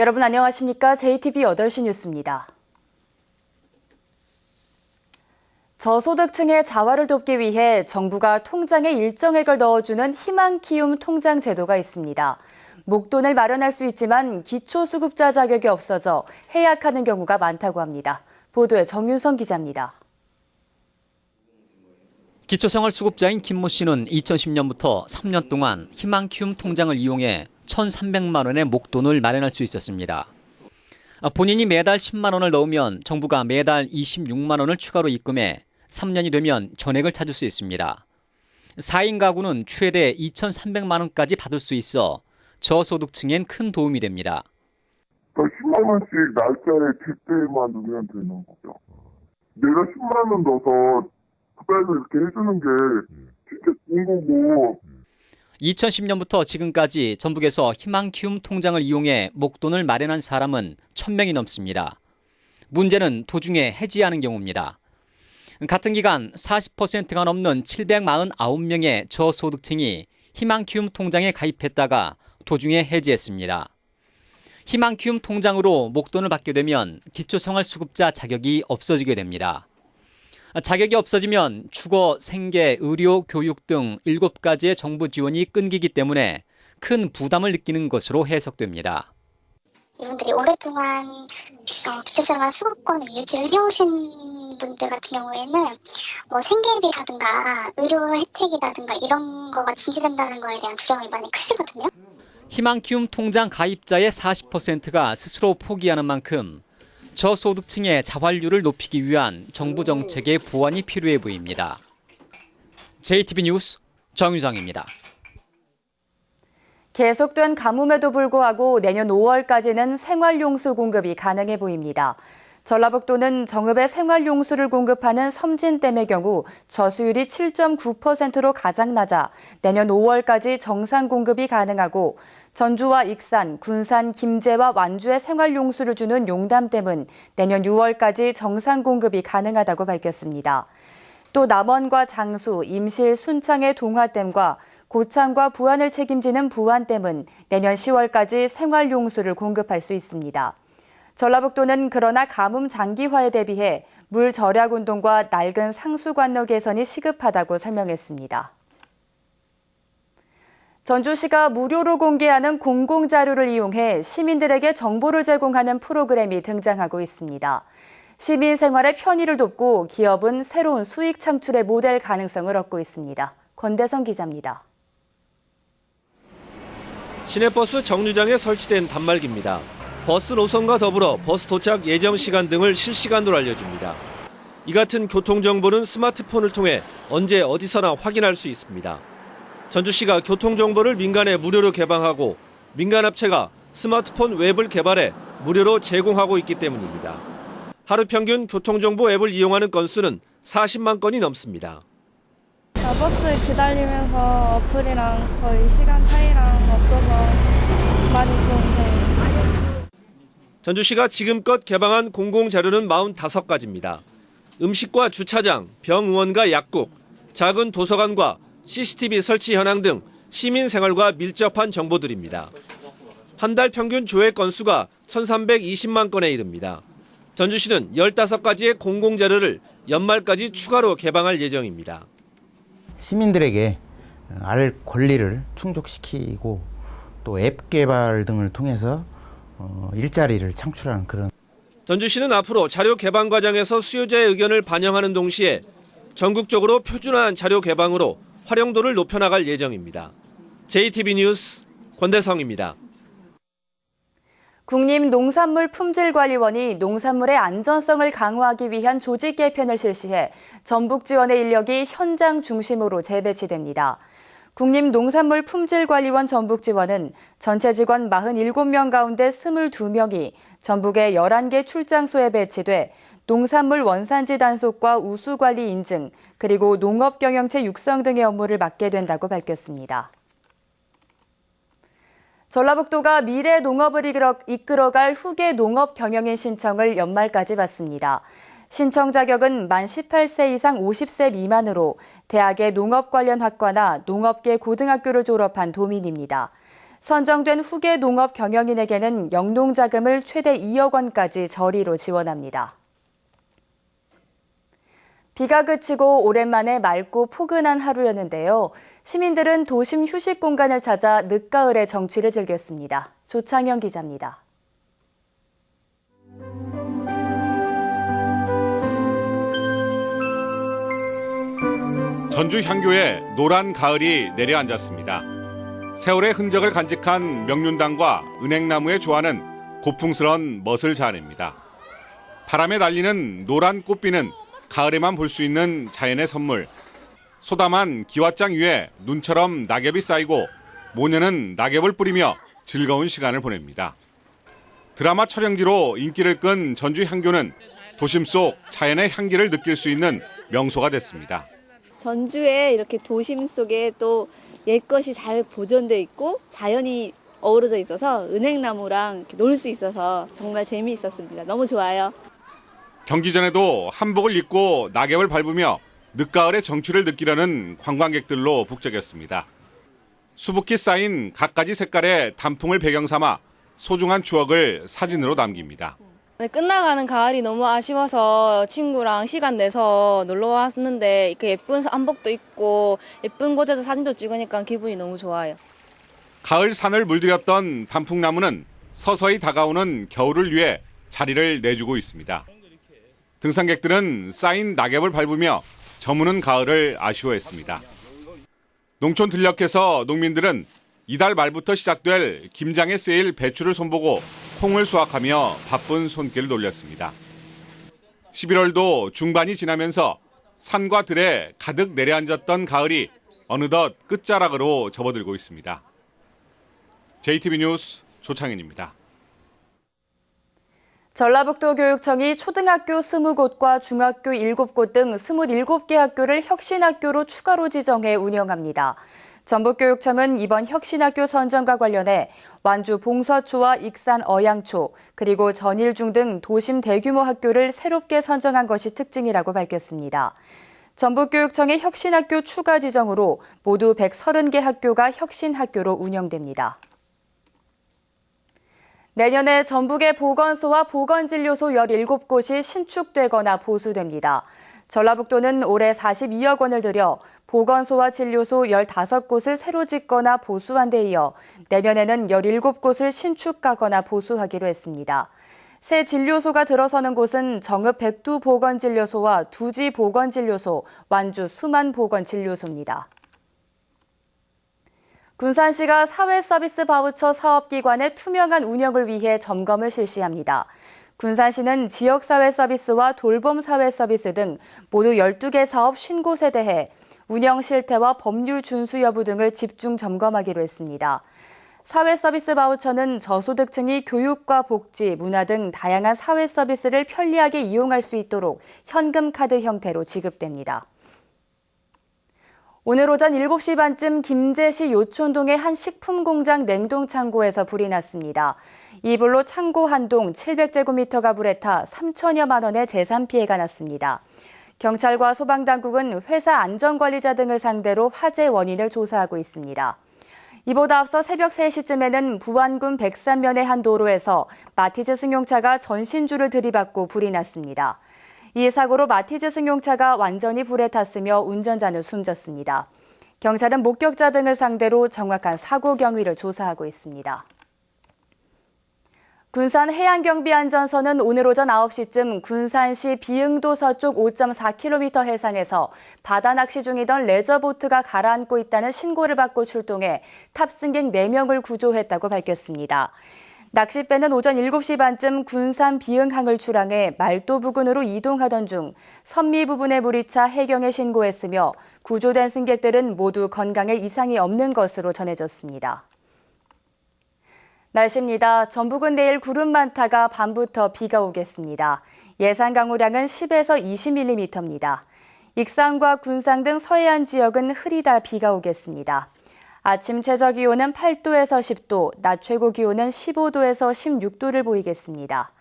여러분 안녕하십니까? JTB 8시 뉴스입니다. 저소득층의 자활을 돕기 위해 정부가 통장에 일정액을 넣어주는 희망키움 통장 제도가 있습니다. 목돈을 마련할 수 있지만 기초수급자 자격이 없어져 해약하는 경우가 많다고 합니다. 보도에 정윤성 기자입니다. 기초생활수급자인 김모 씨는 2010년부터 3년 동안 희망키움 통장을 이용해 1,300만 원의 목돈을 마련할 수 있었습니다. 본인이 매달 10만 원을 넣으면 정부가 매달 26만 원을 추가로 입금해 3년이 되면 전액을 찾을 수 있습니다. 4인 가구는 최대 2,300만 원까지 받을 수 있어 저소득층엔 큰 도움이 됩니다. 10만 원씩 날짜에 그때만 넣으면 되는 거죠. 내가 10만 원 넣어서 그달에 이렇게 해주는 게 진짜 좋은 거고. 2010년부터 지금까지 전북에서 희망키움 통장을 이용해 목돈을 마련한 사람은 1,000명이 넘습니다. 문제는 도중에 해지하는 경우입니다. 같은 기간 40%가 넘는 749명의 저소득층이 희망키움 통장에 가입했다가 도중에 해지했습니다. 희망키움 통장으로 목돈을 받게 되면 기초생활수급자 자격이 없어지게 됩니다. 자격이 없어지면 주거, 생계, 의료, 교육 등 7가지의 정부 지원이 끊기기 때문에 큰 부담을 느끼는 것으로 해석됩니다. 이분들이 오랫동안 기초생활 수급권을 유지를 해오신 분들 같은 경우에는 생계비라든가 의료 혜택이라든가 이런 거가 중지된다는 거에 대한 두려움이 많이 크시거든요. 희망키움 통장 가입자의 40%가 스스로 포기하는 만큼 저소득층의 자활률을 높이기 위한 정부 정책의 보완이 필요해 보입니다. JTB 뉴스 정유정입니다. 계속된 가뭄에도 불구하고 내년 5월까지는 생활용수 공급이 가능해 보입니다. 전라북도는 정읍에 생활용수를 공급하는 섬진댐의 경우 저수율이 7.9%로 가장 낮아 내년 5월까지 정상 공급이 가능하고 전주와 익산, 군산, 김제와 완주에 생활용수를 주는 용담댐은 내년 6월까지 정상 공급이 가능하다고 밝혔습니다. 또 남원과 장수, 임실, 순창의 동화댐과 고창과 부안을 책임지는 부안댐은 내년 10월까지 생활용수를 공급할 수 있습니다. 전라북도는 그러나 가뭄 장기화에 대비해 물 절약 운동과 낡은 상수관로 개선이 시급하다고 설명했습니다. 전주시가 무료로 공개하는 공공자료를 이용해 시민들에게 정보를 제공하는 프로그램이 등장하고 있습니다. 시민 생활의 편의를 돕고 기업은 새로운 수익 창출의 모델 가능성을 얻고 있습니다. 권대성 기자입니다. 시내버스 정류장에 설치된 단말기입니다. 버스 노선과 더불어 버스 도착 예정 시간 등을 실시간으로 알려줍니다. 이 같은 교통정보는 스마트폰을 통해 언제 어디서나 확인할 수 있습니다. 전주시가 교통정보를 민간에 무료로 개방하고 민간업체가 스마트폰 웹을 개발해 무료로 제공하고 있기 때문입니다. 하루 평균 교통정보 앱을 이용하는 건수는 40만 건이 넘습니다. 버스 기다리면서 어플이랑 거의 시간 차이랑 없어서 많이 좋은데. 전주시가 지금껏 개방한 공공자료는 45가지입니다. 음식과 주차장, 병의원과 약국, 작은 도서관과 CCTV 설치 현황 등 시민 생활과 밀접한 정보들입니다. 한 달 평균 조회 건수가 1,320만 건에 이릅니다. 전주시는 15가지의 공공자료를 연말까지 추가로 개방할 예정입니다. 시민들에게 알 권리를 충족시키고 또 앱 개발 등을 통해서 일자리를 창출하는 그런. 전주시는 앞으로 자료 개방 과정에서 수요자의 의견을 반영하는 동시에 전국적으로 표준화한 자료 개방으로 활용도를 높여나갈 예정입니다. JTB 뉴스 권대성입니다. 국립농산물품질관리원이 농산물의 안전성을 강화하기 위한 조직 개편을 실시해 전북 지원의 인력이 현장 중심으로 재배치됩니다. 국립농산물품질관리원 전북지원은 전체 직원 47명 가운데 22명이 전북의 11개 출장소에 배치돼 농산물 원산지 단속과 우수관리 인증, 그리고 농업경영체 육성 등의 업무를 맡게 된다고 밝혔습니다. 전라북도가 미래 농업을 이끌어갈 후계 농업 경영인 신청을 연말까지 받습니다. 신청 자격은 만 18세 이상 50세 미만으로 대학의 농업 관련 학과나 농업계 고등학교를 졸업한 도민입니다. 선정된 후계 농업 경영인에게는 영농자금을 최대 2억 원까지 저리로 지원합니다. 비가 그치고 오랜만에 맑고 포근한 하루였는데요. 시민들은 도심 휴식 공간을 찾아 늦가을의 정취를 즐겼습니다. 조창현 기자입니다. 전주 향교에 노란 가을이 내려앉았습니다. 세월의 흔적을 간직한 명륜당과 은행나무에 조하는 고풍스런 멋을 자아냅니다. 바람에 날리는 노란 꽃비는 가을에만 볼 수 있는 자연의 선물. 소담한 기왓장 위에 눈처럼 낙엽이 쌓이고 모녀는 낙엽을 뿌리며 즐거운 시간을 보냅니다. 드라마 촬영지로 인기를 끈 전주 향교는 도심 속 자연의 향기를 느낄 수 있는 명소가 됐습니다. 전주에 이렇게 도심 속에 또 옛것이 잘 보존돼 있고 자연이 어우러져 있어서 은행나무랑 이렇게 놀 수 있어서 정말 재미있었습니다. 너무 좋아요. 경기 전에도 한복을 입고 낙엽을 밟으며 늦가을의 정취를 느끼려는 관광객들로 북적였습니다. 수북히 쌓인 갖가지 색깔의 단풍을 배경 삼아 소중한 추억을 사진으로 남깁니다. 끝나가는 가을이 너무 아쉬워서 친구랑 시간 내서 놀러 왔는데 이렇게 예쁜 한복도 입고 예쁜 곳에서 사진도 찍으니까 기분이 너무 좋아요. 가을 산을 물들였던 단풍나무는 서서히 다가오는 겨울을 위해 자리를 내주고 있습니다. 등산객들은 쌓인 낙엽을 밟으며 저무는 가을을 아쉬워했습니다. 농촌 들녘에서 농민들은 이달 말부터 시작될 김장에 쓰일 배추를 손보고 콩을 수확하며 바쁜 손길을 돌렸습니다. 11월도 중반이 지나면서 산과 들에 가득 내려앉았던 가을이 어느덧 끝자락으로 접어들고 있습니다. JTB 뉴스 조창현입니다. 전라북도 교육청이 초등학교 20곳과 중학교 7곳 등 27개 학교를 혁신학교로 추가로 지정해 운영합니다. 전북교육청은 이번 혁신학교 선정과 관련해 완주 봉서초와 익산 어양초, 그리고 전일중 등 도심 대규모 학교를 새롭게 선정한 것이 특징이라고 밝혔습니다. 전북교육청의 혁신학교 추가 지정으로 모두 130개 학교가 혁신학교로 운영됩니다. 내년에 전북의 보건소와 보건진료소 17곳이 신축되거나 보수됩니다. 전라북도는 올해 42억 원을 들여 보건소와 진료소 15곳을 새로 짓거나 보수한 데 이어 내년에는 17곳을 신축하거나 보수하기로 했습니다. 새 진료소가 들어서는 곳은 정읍 백두 보건진료소와 두지 보건진료소, 완주 수만 보건진료소입니다. 군산시가 사회서비스 바우처 사업기관의 투명한 운영을 위해 점검을 실시합니다. 군산시는 지역사회서비스와 돌봄사회서비스 등 모두 12개 사업 50곳에 대해 운영 실태와 법률 준수 여부 등을 집중 점검하기로 했습니다. 사회서비스 바우처는 저소득층이 교육과 복지, 문화 등 다양한 사회서비스를 편리하게 이용할 수 있도록 현금카드 형태로 지급됩니다. 오늘 오전 7시 반쯤 김제시 요촌동의 한 식품공장 냉동창고에서 불이 났습니다. 이 불로 창고 한 동 700제곱미터가 불에 타 3천여만 원의 재산 피해가 났습니다. 경찰과 소방당국은 회사 안전관리자 등을 상대로 화재 원인을 조사하고 있습니다. 이보다 앞서 새벽 3시쯤에는 부안군 백산면의 한 도로에서 마티즈 승용차가 전신줄을 들이받고 불이 났습니다. 이 사고로 마티즈 승용차가 완전히 불에 탔으며 운전자는 숨졌습니다. 경찰은 목격자 등을 상대로 정확한 사고 경위를 조사하고 있습니다. 군산 해양경비안전선은 오늘 오전 9시쯤 군산시 비응도 서쪽 5.4km 해상에서 바다 낚시 중이던 레저보트가 가라앉고 있다는 신고를 받고 출동해 탑승객 4명을 구조했다고 밝혔습니다. 낚싯배는 오전 7시 반쯤 군산 비응항을 출항해 말도 부근으로 이동하던 중 선미 부분에 물이 차 해경에 신고했으며 구조된 승객들은 모두 건강에 이상이 없는 것으로 전해졌습니다. 날씨입니다. 전북은 내일 구름 많다가 밤부터 비가 오겠습니다. 예상 강우량은 10에서 20mm입니다. 익산과 군산 등 서해안 지역은 흐리다 비가 오겠습니다. 아침 최저기온은 8도에서 10도, 낮 최고기온은 15도에서 16도를 보이겠습니다.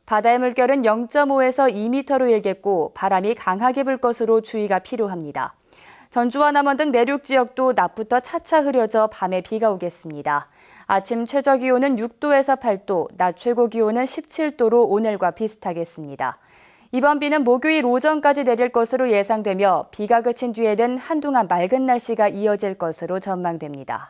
바다의 물결은 0.5에서 2m로 일겠고 바람이 강하게 불 것으로 주의가 필요합니다. 전주와 남원 등 내륙 지역도 낮부터 차차 흐려져 밤에 비가 오겠습니다. 아침 최저 기온은 6도에서 8도, 낮 최고 기온은 17도로 오늘과 비슷하겠습니다. 이번 비는 목요일 오전까지 내릴 것으로 예상되며 비가 그친 뒤에는 한동안 맑은 날씨가 이어질 것으로 전망됩니다.